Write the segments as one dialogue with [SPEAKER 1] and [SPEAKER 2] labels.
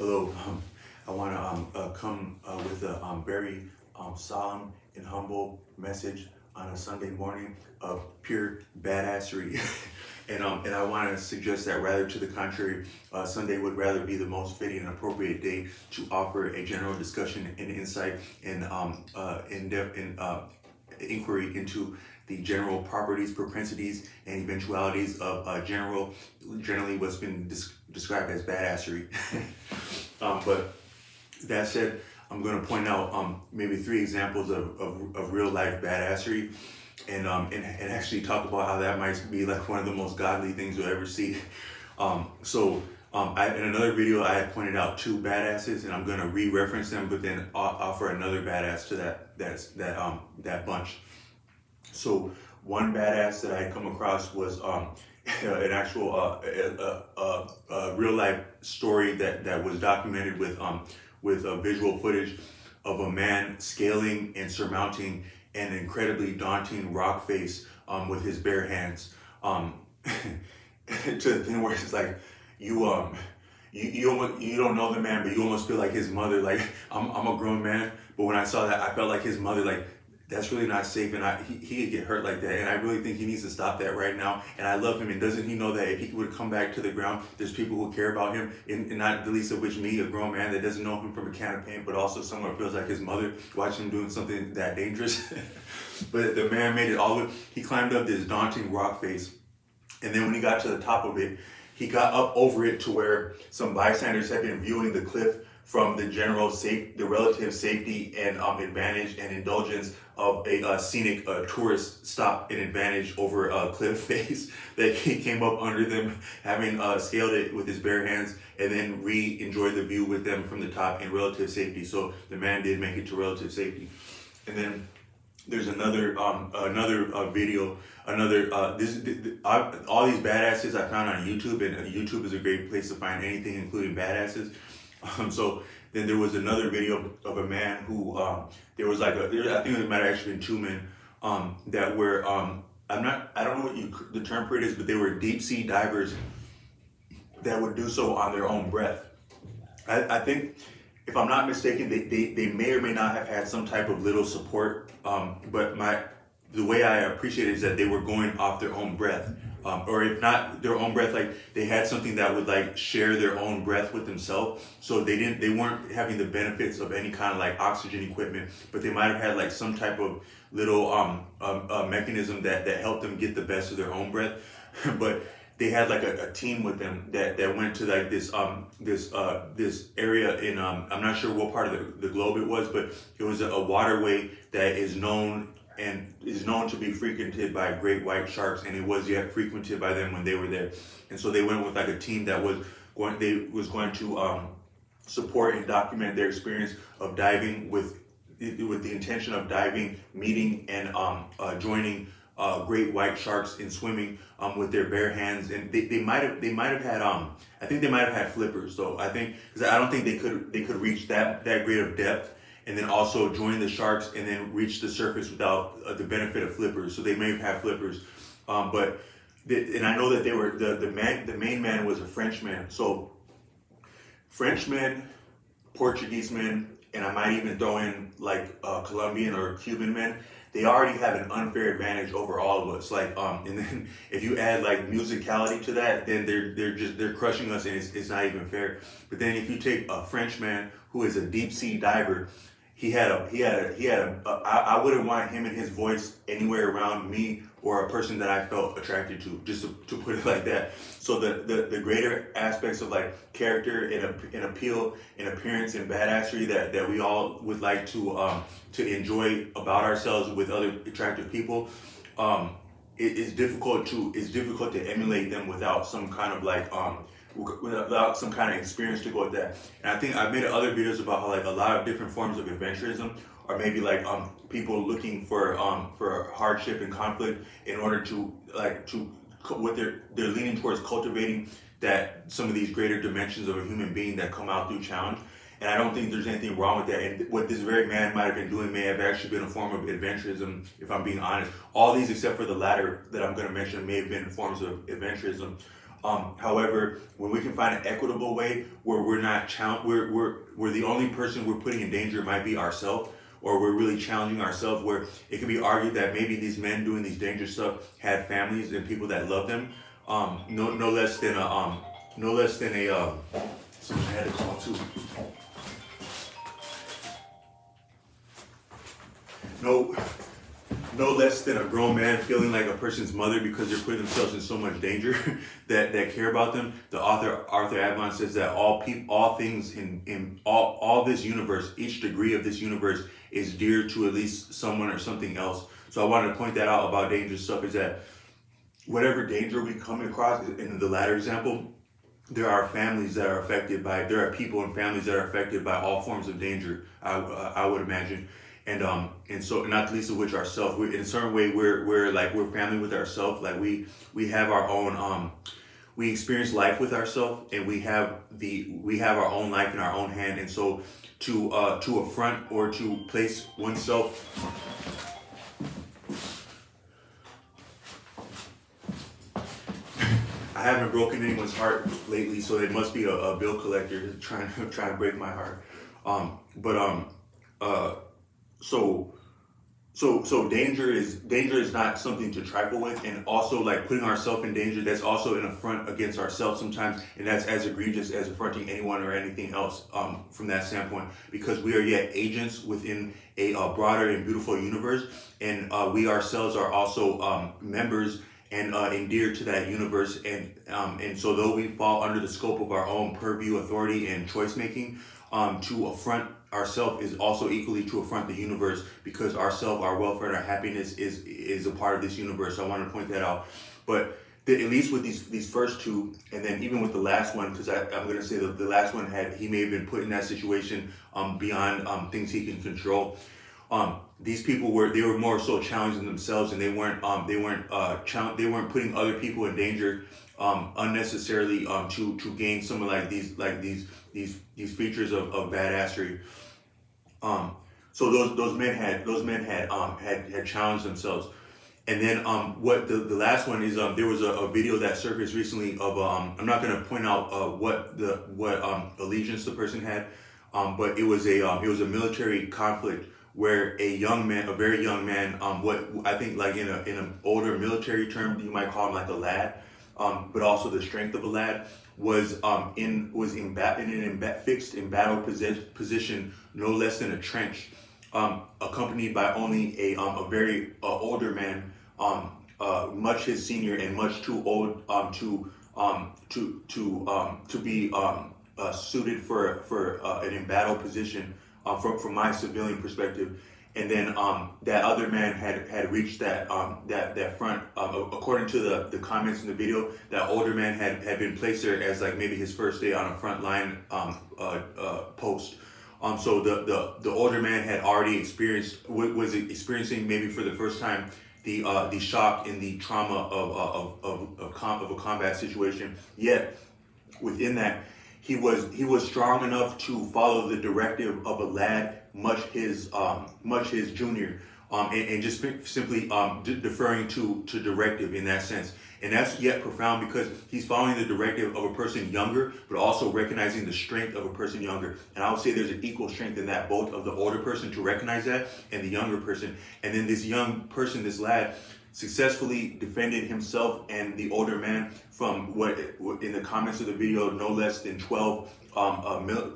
[SPEAKER 1] Hello. I want to come with a very solemn and humble message on a Sunday morning of pure badassery. And I want to suggest that rather to the contrary, Sunday would rather be the most fitting and appropriate day to offer a general discussion and insight and in-depth inquiry into the general properties, propensities, and eventualities of generally what's been described as badassery. But that said, I'm going to point out maybe three examples of real life badassery, and actually talk about how that might be like one of the most godly things you'll ever see. In another video, I had pointed out two badasses, and I'm going to re-reference them, but then offer another badass to that bunch. So one badass that I come across was an actual real life story that was documented with visual footage of a man scaling and surmounting an incredibly daunting rock face with his bare hands. To the thing where it's like you don't know the man, but you almost feel like his mother. Like I'm a grown man, but when I saw that, I felt like his mother. Like that's really not safe, and he could get hurt like that. And I really think he needs to stop that right now. And I love him, and doesn't he know that if he would come back to the ground, there's people who care about him, and not the least of which me, a grown man that doesn't know him from a can of paint, but also someone who feels like his mother watching him doing something that dangerous. But the man made it all the way. He climbed up this daunting rock face, and then when he got to the top of it, he got up over it to where some bystanders had been viewing the cliff from the the relative safety and advantage and indulgence of a scenic tourist stop and advantage over a cliff face that he came up under them, having scaled it with his bare hands, and then enjoyed the view with them from the top in relative safety. So the man did make it to relative safety. And then there's another video, all these badasses I found on YouTube, and YouTube is a great place to find anything, including badasses. So then there was another video of a man who there was I think it might have actually been two men that were I don't know what the term for it is, but they were deep sea divers that would do so on their own breath. I think, if I'm not mistaken, they may or may not have had some type of little support, but the way I appreciate it is that they were going off their own breath, or if not their own breath, like they had something that would like share their own breath with themselves. So they weren't having the benefits of any kind of like oxygen equipment, but they might have had like some type of little mechanism that helped them get the best of their own breath. But they had like a team with them that went to like this area in I'm not sure what part of the globe it was, but it was a waterway that is known to be frequented by great white sharks, and it was yet frequented by them when they were there. And so they went with like a team that was going to support and document their experience of diving with the intention of diving, meeting, and joining great white sharks in swimming with their bare hands. And they might have had I think they might have had flippers. So I think, because I don't think they could reach that great of depth and then also join the sharks and then reach the surface without the benefit of flippers. So they may have had flippers, and I know that they were the main man was a Frenchman. So Frenchmen, Portuguese men, and I might even throw in like Colombian or Cuban men. They already have an unfair advantage over all of us. Like, and then if you add like musicality to that, then they're crushing us, and it's not even fair. But then if you take a Frenchman who is a deep sea diver, I wouldn't want him and his voice anywhere around me or a person that I felt attracted to, just to put it like that. So the greater aspects of like character and appeal and appearance and badassery that we all would like to enjoy about ourselves with other attractive people, it's difficult to emulate them without some kind of like without some kind of experience to go with that. And I think I've made other videos about how like a lot of different forms of adventurism, or maybe like people looking for hardship and conflict in order to what they're leaning towards cultivating that some of these greater dimensions of a human being that come out through challenge. And I don't think there's anything wrong with that. And what this very man might have been doing may have actually been a form of adventurism, if I'm being honest. All these, except for the latter that I'm going to mention, may have been forms of adventurism. However, when we can find an equitable way where we're not we're the only person we're putting in danger might be ourselves, or we're really challenging ourselves, where it can be argued that maybe these men doing these dangerous stuff had families and people that love them. No less than a someone I had to call too. No, no less than a grown man feeling like a person's mother because they're putting themselves in so much danger that care about them. The author Arthur Avalon says that all things in all this universe, each degree of this universe is dear to at least someone or something else. So I wanted to point that out about dangerous stuff, is that whatever danger we come across, in the latter example, there are there are people and families that are affected by all forms of danger. I would imagine, and so not least of which ourselves. In a certain way, we're family with ourselves. Like we have our own we experience life with ourselves, and we have our own life in our own hand. And so to affront or to place oneself. I haven't broken anyone's heart lately, so it must be a bill collector trying to break my heart. So danger is not something to trifle with, and also like putting ourselves in danger. That's also an affront against ourselves sometimes, and that's as egregious as affronting anyone or anything else from that standpoint, because we are yet agents within a broader and beautiful universe, and we ourselves are also members and endeared to that universe, and so though we fall under the scope of our own purview, authority, and choice making, to affront ourself is also equally to affront the universe, because ourself, our welfare, and our happiness is a part of this universe. So I wanted to point that out. But at least with these first two, and then even with the last one, because I'm going to say that the last one he may have been put in that situation beyond things he can control. These people were more so challenging themselves, and they weren't putting other people in danger unnecessarily to gain some of these features of badassery. So those men had challenged themselves. And then what the last one is, there was a video that surfaced recently of I'm not going to point out what allegiance the person had, but it was a military conflict where a very young man, what I think like in an older military term you might call him like a lad, but also the strength of a lad, was fixed in battle position, no less than a trench, accompanied by only a very older man, much his senior and much too old to be suited for an embattled position, from my civilian perspective. And then that other man had reached that front. According to the comments in the video, that older man had been placed there as like maybe his first day on a front line post. So the older man had already was experiencing maybe for the first time the shock and the trauma of a combat situation. Yet within that, he was strong enough to follow the directive of a lad, much his junior, and just simply deferring to directive in that sense. And that's yet profound, because he's following the directive of a person younger, but also recognizing the strength of a person younger. And I would say there's an equal strength in that, both of the older person to recognize that and the younger person. And then this young person, this lad, successfully defended himself and the older man from what in the comments of the video, no less than 12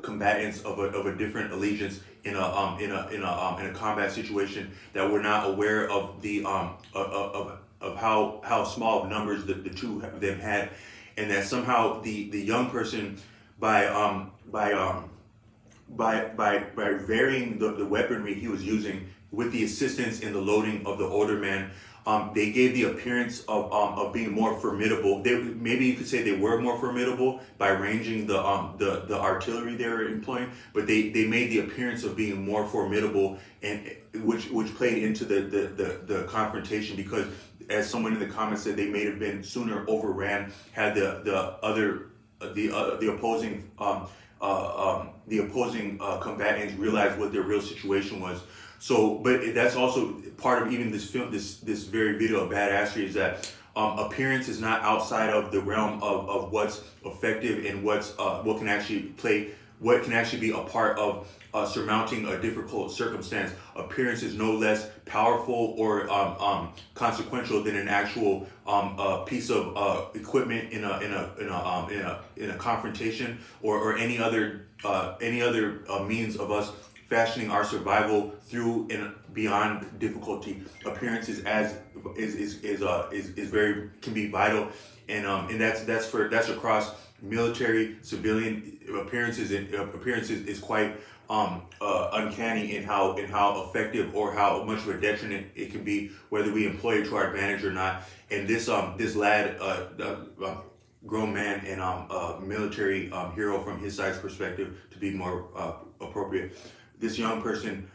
[SPEAKER 1] combatants of a different allegiance in a combat situation that were not aware of the of how small of numbers the two of them had, and that somehow the young person by varying the weaponry he was using with the assistance in the loading of the older man, they gave the appearance of being more formidable. Maybe you could say they were more formidable by ranging the artillery they were employing, but they made the appearance of being more formidable, and which played into the confrontation, because as someone in the comments said, they may have been sooner overran had the opposing combatants realized what their real situation was. So, but that's also part of even this film, this very video of badassery, is that appearance is not outside of the realm of what's effective and what's what can actually be a part of surmounting a difficult circumstance. Appearance is no less powerful or consequential than an actual piece of equipment in a confrontation or any other means of us fashioning our survival through and beyond difficulty. Appearance is very can be vital, and that's across military, civilian. Appearances is quite uncanny in how effective or how much of a detriment it can be, whether we employ it to our advantage or not. And this lad, grown man and military hero from his side's perspective, to be more appropriate, this young person,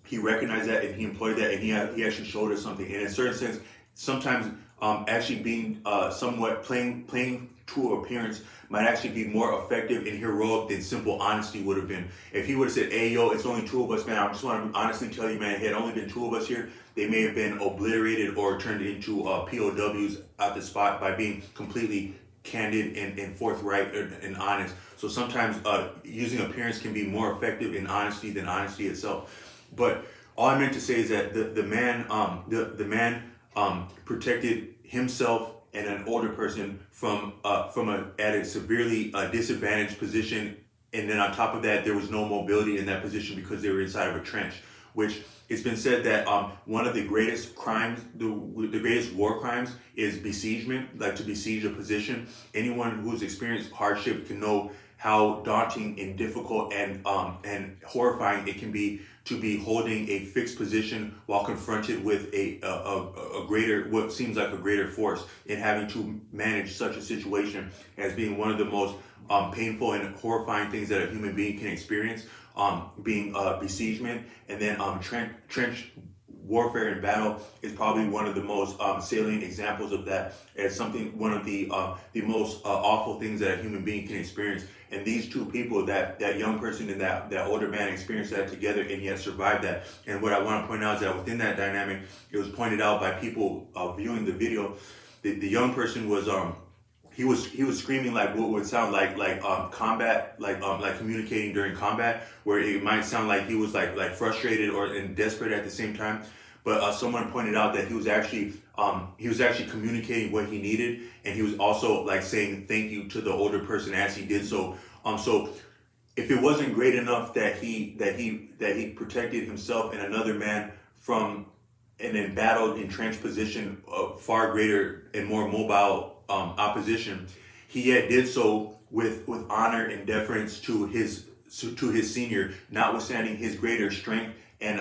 [SPEAKER 1] he recognized that and he employed that, and he actually showed us something. And in a certain sense, sometimes actually being somewhat playing to appearance might actually be more effective and heroic than simple honesty would have been. If he would have said, "Hey, yo, it's only two of us, man. I just want to honestly tell you, man, it had only been two of us here," they may have been obliterated or turned into POWs at the spot by being completely candid and forthright and honest. So sometimes using appearance can be more effective in honesty than honesty itself. But all I meant to say is that the man protected himself and an older person from at a severely disadvantaged position, and then on top of that, there was no mobility in that position because they were inside of a trench. Which it's been said that one of the greatest crimes, the greatest war crimes, is besiegement, like to besiege a position. Anyone who's experienced hardship can know how daunting and difficult and horrifying it can be to be holding a fixed position while confronted with a greater, what seems like a greater force, and having to manage such a situation as being one of the most painful and horrifying things that a human being can experience. Being besiegement, and then trench warfare and battle is probably one of the most salient examples of that, as one of the most awful things that a human being can experience. And these two people, that young person and that older man, experienced that together and yet survived that. And what I want to point out is that within that dynamic, it was pointed out by people viewing the video, the young person was he was screaming like what would sound like combat, like communicating during combat, where it might sound like he was like frustrated and desperate at the same time. But someone pointed out that he was actually communicating what he needed, and he was also like saying thank you to the older person as he did so. So if it wasn't great enough that he protected himself and another man from an embattled, entrenched position of far greater and more mobile opposition, he yet did so with honor and deference to his senior, notwithstanding his greater strength and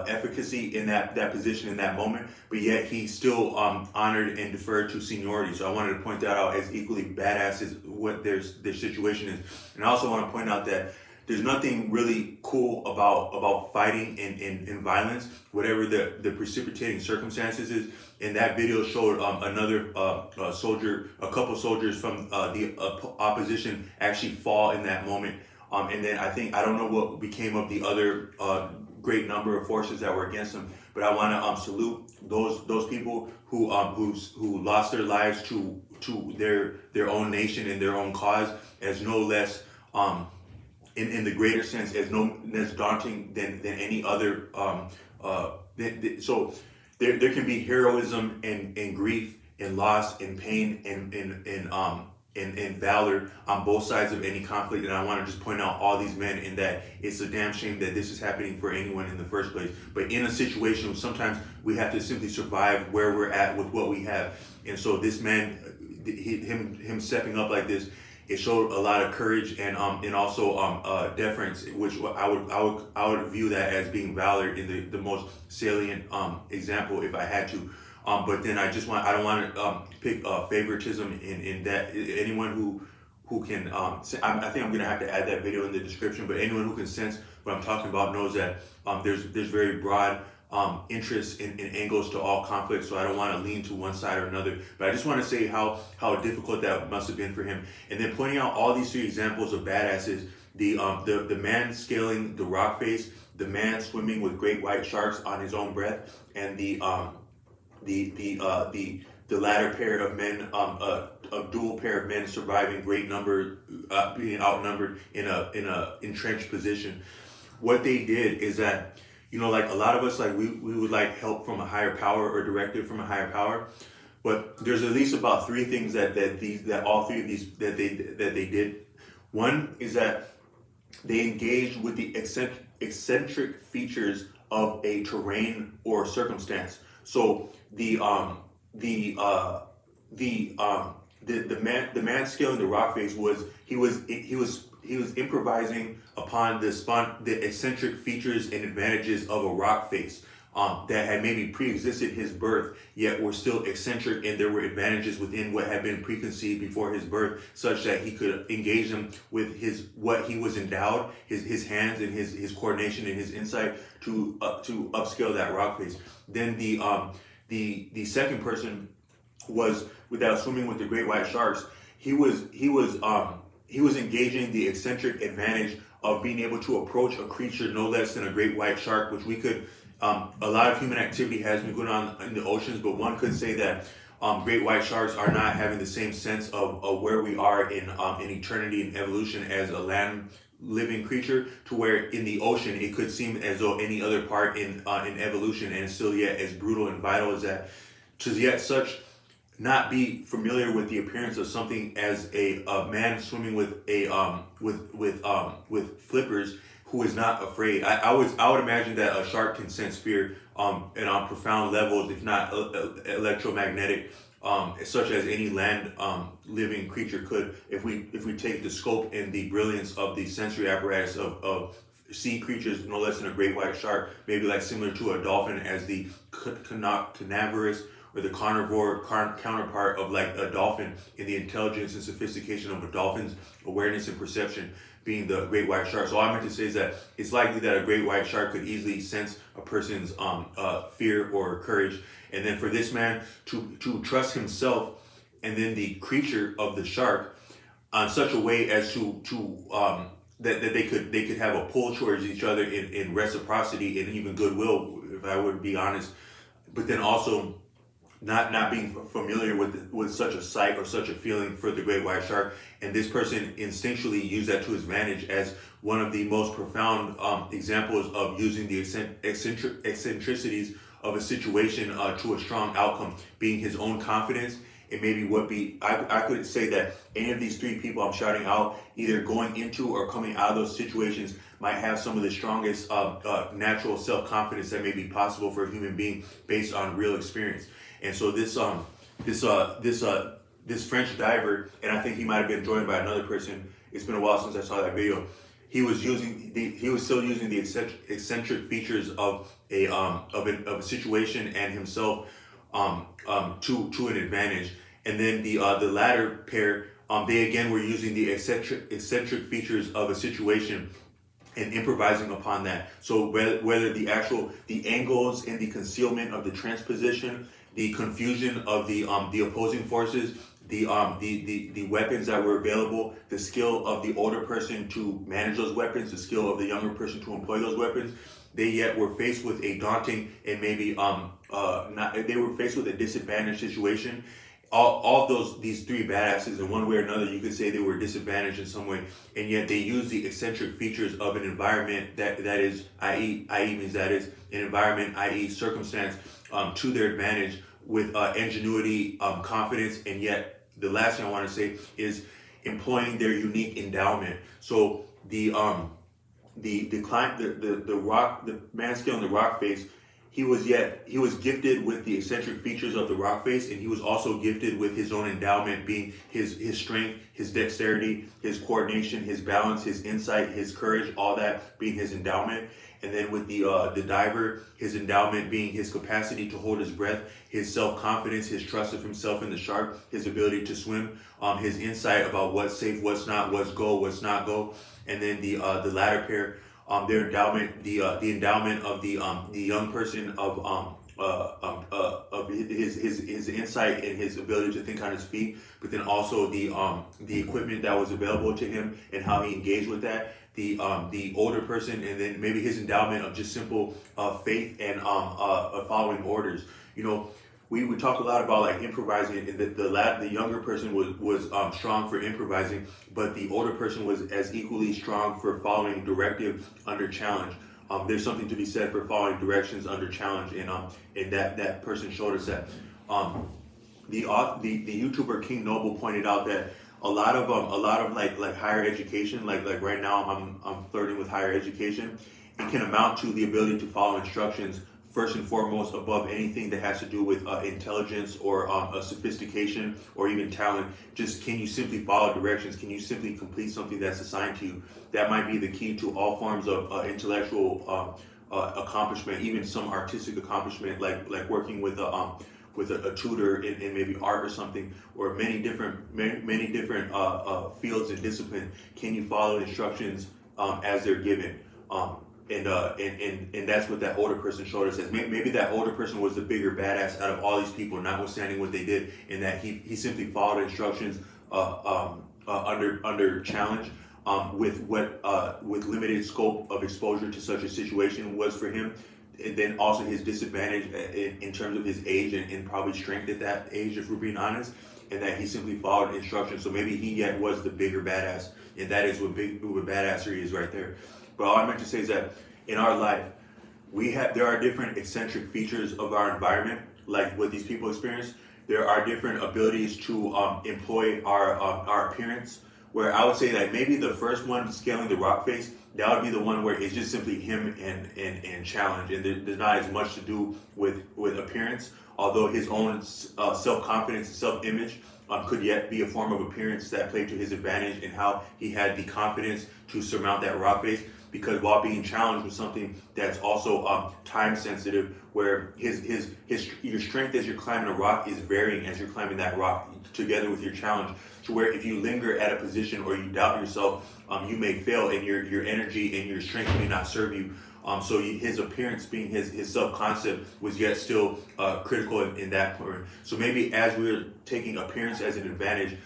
[SPEAKER 1] efficacy in that position in that moment, but yet he still honored and deferred to seniority. So I wanted to point that out as equally badass as what their situation is. And I also want to point out that there's nothing really cool about fighting in violence, whatever the precipitating circumstances is. And that video showed another soldier, a couple soldiers from the opposition actually fall in that moment. And then I don't know what became of the other great number of forces that were against them. But I want to salute those people who lost their lives to their own nation and their own cause, as no less in the greater sense, as no less daunting than any other. So there can be heroism and grief and loss and pain and valor on both sides of any conflict. And I want to just point out all these men, in that it's a damn shame that this is happening for anyone in the first place. But in a situation, sometimes we have to simply survive where we're at with what we have. And so this man, him stepping up like this, it showed a lot of courage and also deference, which I would view that as being valor in the most salient example if I had to. But then I don't want to pick favoritism in that. Anyone who can, I think I'm gonna have to add that video in the description. But anyone who can sense what I'm talking about knows that there's very broad interests and angles to all conflicts. So I don't want to lean to one side or another. But I just want to say how difficult that must have been for him. And then pointing out all these three examples of badasses: the man scaling the rock face, the man swimming with great white sharks on his own breath, and the the latter pair of men, a dual pair of men surviving great number, being outnumbered in a entrenched position. What they did is that, like a lot of us, like we would like help from a higher power or directive from a higher power, but there's at least about three things that all three of these that they did. One is that they engaged with the eccentric features of a terrain or circumstance. So the man scaling the rock face was he was improvising upon the eccentric features and advantages of a rock face that had maybe pre-existed his birth, yet were still eccentric, and there were advantages within what had been preconceived before his birth, such that he could engage them with what he was endowed, his hands and his coordination and his insight to upscale that rock face. Then the second person was without swimming with the great white sharks. He was engaging the eccentric advantage of being able to approach a creature no less than a great white shark, which we could. A lot of human activity has been going on in the oceans, but one could say that great white sharks are not having the same sense of where we are in eternity and evolution as a land living creature, to where in the ocean it could seem as though any other part in evolution and still yet as brutal and vital as that, to yet such not be familiar with the appearance of something as a man swimming with with flippers, who is not afraid. I would imagine that a shark can sense fear and on profound levels, if not electromagnetic, such as any land living creature could. If we take the scope and the brilliance of the sensory apparatus of sea creatures, no less than a great white shark, maybe like similar to a dolphin as the carnivorous or the carnivore counterpart of like a dolphin in the intelligence and sophistication of a dolphin's awareness and perception, being the great white shark. So all I meant to say is that it's likely that a great white shark could easily sense a person's fear or courage, and then for this man to trust himself and then the creature of the shark on such a way as to that they could have a pull towards each other in reciprocity and even goodwill, if I would be honest, but then also not being familiar with such a sight or such a feeling for the great white shark, and this person instinctually used that to his advantage as one of the most profound examples of using the eccentricities of a situation to a strong outcome, being his own confidence. And maybe I could say that any of these three people I'm shouting out, either going into or coming out of those situations, might have some of the strongest natural self-confidence that may be possible for a human being based on real experience. And so this French diver, and I think he might have been joined by another person. It's been a while since I saw that video. He was still using the eccentric features of a situation and himself to an advantage. And then the latter pair, they again were using the eccentric features of a situation and improvising upon that. So whether the angles and the concealment of the transposition, the confusion of the opposing forces, the weapons that were available, the skill of the older person to manage those weapons, the skill of the younger person to employ those weapons, they yet were faced with a daunting and maybe they were faced with a disadvantaged situation. All of these three badasses, in one way or another, you could say they were disadvantaged in some way, and yet they used the eccentric features of an environment that is, i.e. means that is an environment, i.e. circumstance, to their advantage with ingenuity, confidence, and yet the last thing I want to say is employing their unique endowment. So the man scaling the rock face, he was gifted with the eccentric features of the rock face, and he was also gifted with his own endowment, being his strength, his dexterity, his coordination, his balance, his insight, his courage, all that being his endowment. And then with the diver, his endowment being his capacity to hold his breath, his self-confidence, his trust of himself in the shark, his ability to swim, his insight about what's safe, what's not, what's go, what's not go. And then the latter pair, their endowment, the endowment of the young person of his insight and his ability to think on his feet, but then also the equipment that was available to him and how he engaged with that. The older person, and then maybe his endowment of just simple faith and following orders. we talk a lot about like improvising. The younger person was strong for improvising, but the older person was as equally strong for following directive under challenge. There's something to be said for following directions under challenge, and that person showed us that. The YouTuber King Noble pointed out that a lot of like higher education, like right now I'm flirting with higher education. It can amount to the ability to follow instructions first and foremost above anything that has to do with intelligence or a sophistication or even talent. Just can you simply follow directions? Can you simply complete something that's assigned to you? That might be the key to all forms of intellectual accomplishment, even some artistic accomplishment, like working with a tutor in maybe art or something, or many different fields and disciplines. Can you follow instructions as they're given? And that's what that older person showed us. As maybe that older person was the bigger badass out of all these people, notwithstanding what they did, in that he simply followed instructions under challenge, with limited scope of exposure to such a situation was for him. And then also his disadvantage in terms of his age and probably strength at that age, if we're being honest, and that he simply followed instructions. So maybe he yet was the bigger badass, and that is what badassery is right there. But all I meant to say is that in our life, there are different eccentric features of our environment, like what these people experience. There are different abilities to employ our appearance, where I would say that maybe the first one, scaling the rock face, that would be the one where it's just simply him and challenge, and there's not as much to do with appearance, although his own self-confidence and self-image could yet be a form of appearance that played to his advantage in how he had the confidence to surmount that rock face. Because while being challenged with something that's also time sensitive, where your strength as you're climbing a rock is varying as you're climbing that rock together with your challenge, to where if you linger at a position or you doubt yourself, you may fail, and your energy and your strength may not serve you. So his appearance, being his self-concept, was yet still critical in that point. So maybe as we're taking appearance as an advantage,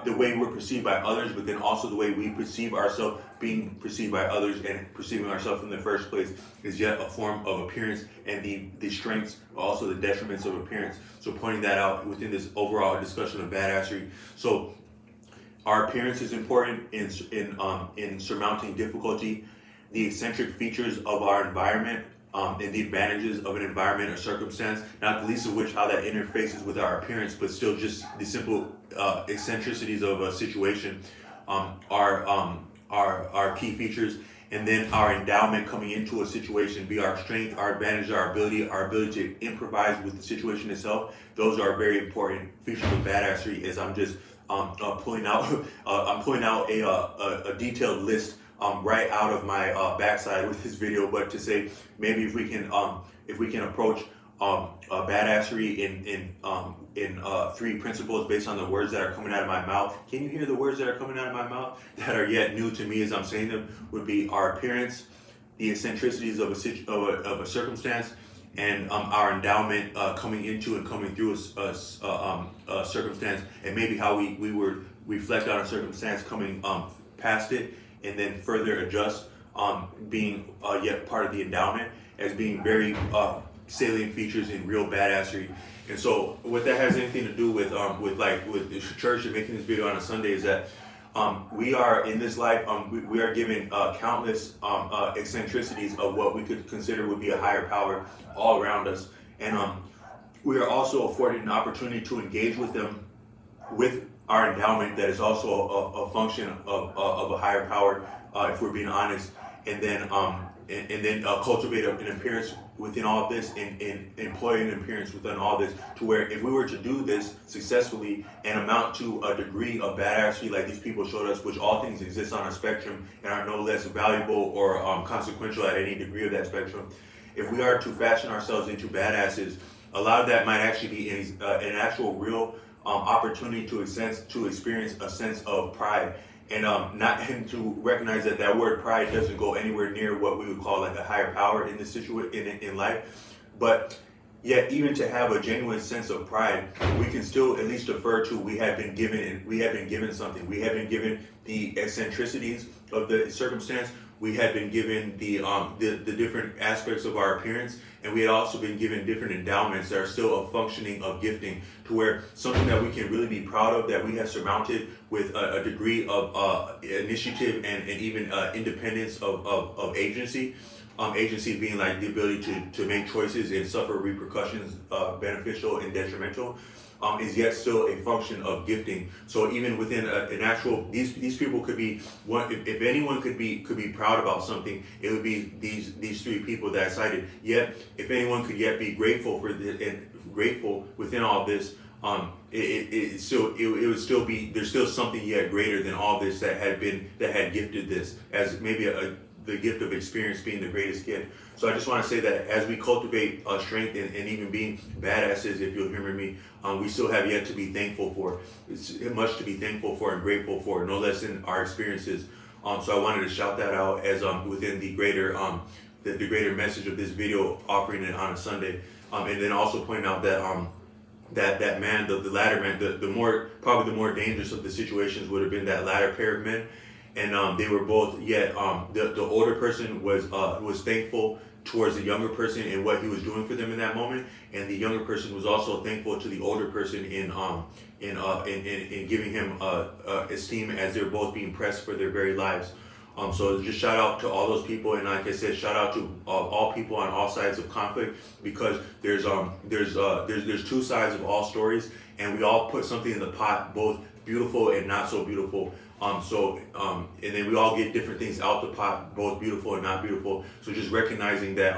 [SPEAKER 1] the way we're perceived by others, but then also the way we perceive ourselves being perceived by others and perceiving ourselves in the first place, is yet a form of appearance, and the strengths, also the detriments of appearance. So pointing that out within this overall discussion of badassery. So our appearance is important in surmounting difficulty. The eccentric features of our environment, and the advantages of an environment or circumstance, not the least of which how that interfaces with our appearance, but still just the simple eccentricities of a situation, are key features. And then our endowment coming into a situation, be our strength, our advantage, our ability to improvise with the situation itself. Those are very important features of badassery. As I'm just pulling out a detailed list right out of my backside with this video, but to say maybe if we can approach badassery in three principles based on the words that are coming out of my mouth. Can you hear the words that are coming out of my mouth that are yet new to me as I'm saying them? Would be our appearance, the eccentricities of a circumstance, and our endowment coming into and coming through a circumstance, and maybe how we would reflect on a circumstance coming past it, and then further adjust, being yet part of the endowment, as being very salient features in real badassery. And so what that has anything to do with church and making this video on a Sunday is that we are in this life, we are given countless eccentricities of what we could consider would be a higher power all around us. And we are also afforded an opportunity to engage with them with our endowment that is also a function of a higher power, if we're being honest, and then cultivate an appearance within all of this, and employ an appearance within all this, to where if we were to do this successfully and amount to a degree of badassery like these people showed us, which all things exist on a spectrum and are no less valuable or consequential at any degree of that spectrum, if we are to fashion ourselves into badasses, a lot of that might actually be an actual real opportunity to experience a sense of pride, and to recognize that word pride doesn't go anywhere near what we would call like a higher power in this in life. But yet, even to have a genuine sense of pride, we can still at least defer to we have been given something. We have been given the eccentricities of the circumstance. we had been given the different aspects of our appearance, and we had also been given different endowments that are still a functioning of gifting, to where something that we can really be proud of, that we have surmounted with a degree of initiative and even independence of agency. Agency being like the ability to make choices and suffer repercussions, beneficial and detrimental, is yet still a function of gifting. So even within an actual, these people could be one. If anyone could be proud about something, it would be these three people that I cited. Yet, if anyone could yet be grateful for this and grateful within all this, it would still be, there's still something yet greater than all this that had gifted this, as maybe the gift of experience being the greatest gift. So I just want to say that as we cultivate strength and even being badasses, if you'll remember me, we still have yet to be thankful for. It's much to be thankful for and grateful for, no less than our experiences. So I wanted to shout that out as within the greater the greater message of this video, offering it on a Sunday, and then also pointing out that that man, the latter man, probably the more dangerous of the situations would have been that latter pair of men. And they were both, yet the older person was thankful towards the younger person and what he was doing for them in that moment, and the younger person was also thankful to the older person in giving him esteem, as they're both being pressed for their very lives. So just shout out to all those people, and like I said, shout out to all people on all sides of conflict, because there's two sides of all stories, and we all put something in the pot, both beautiful and not so beautiful. And then we all get different things out the pot, both beautiful and not beautiful. So just recognizing that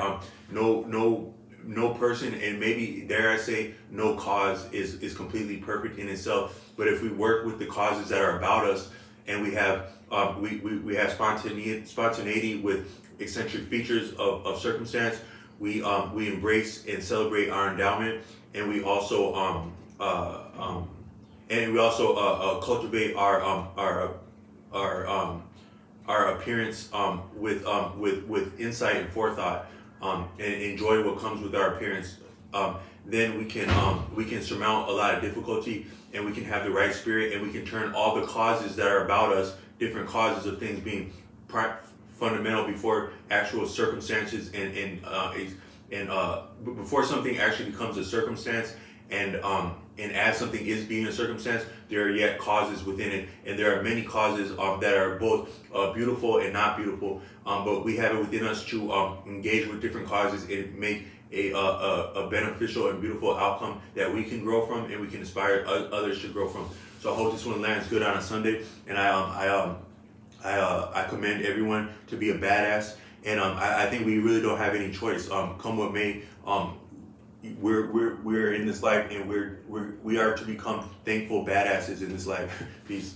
[SPEAKER 1] no person, and maybe dare I say no cause is completely perfect in itself. But if we work with the causes that are about us, and we have have spontaneity with eccentric features of circumstance, we embrace and celebrate our endowment, and we also cultivate our appearance with insight and forethought, and enjoy what comes with our appearance. Then we can surmount a lot of difficulty, and we can have the right spirit, and we can turn all the causes that are about us, different causes of things being fundamental before actual circumstances, and before something actually becomes a circumstance, and as something is being a circumstance, there are yet causes within it, and there are many causes that are both beautiful and not beautiful. But we have it within us to engage with different causes and make a beneficial and beautiful outcome that we can grow from, and we can inspire others to grow from. So I hope this one lands good on a Sunday, and I commend everyone to be a badass, and I think we really don't have any choice. Come what may. We're in this life, and we are to become thankful badasses in this life. Peace.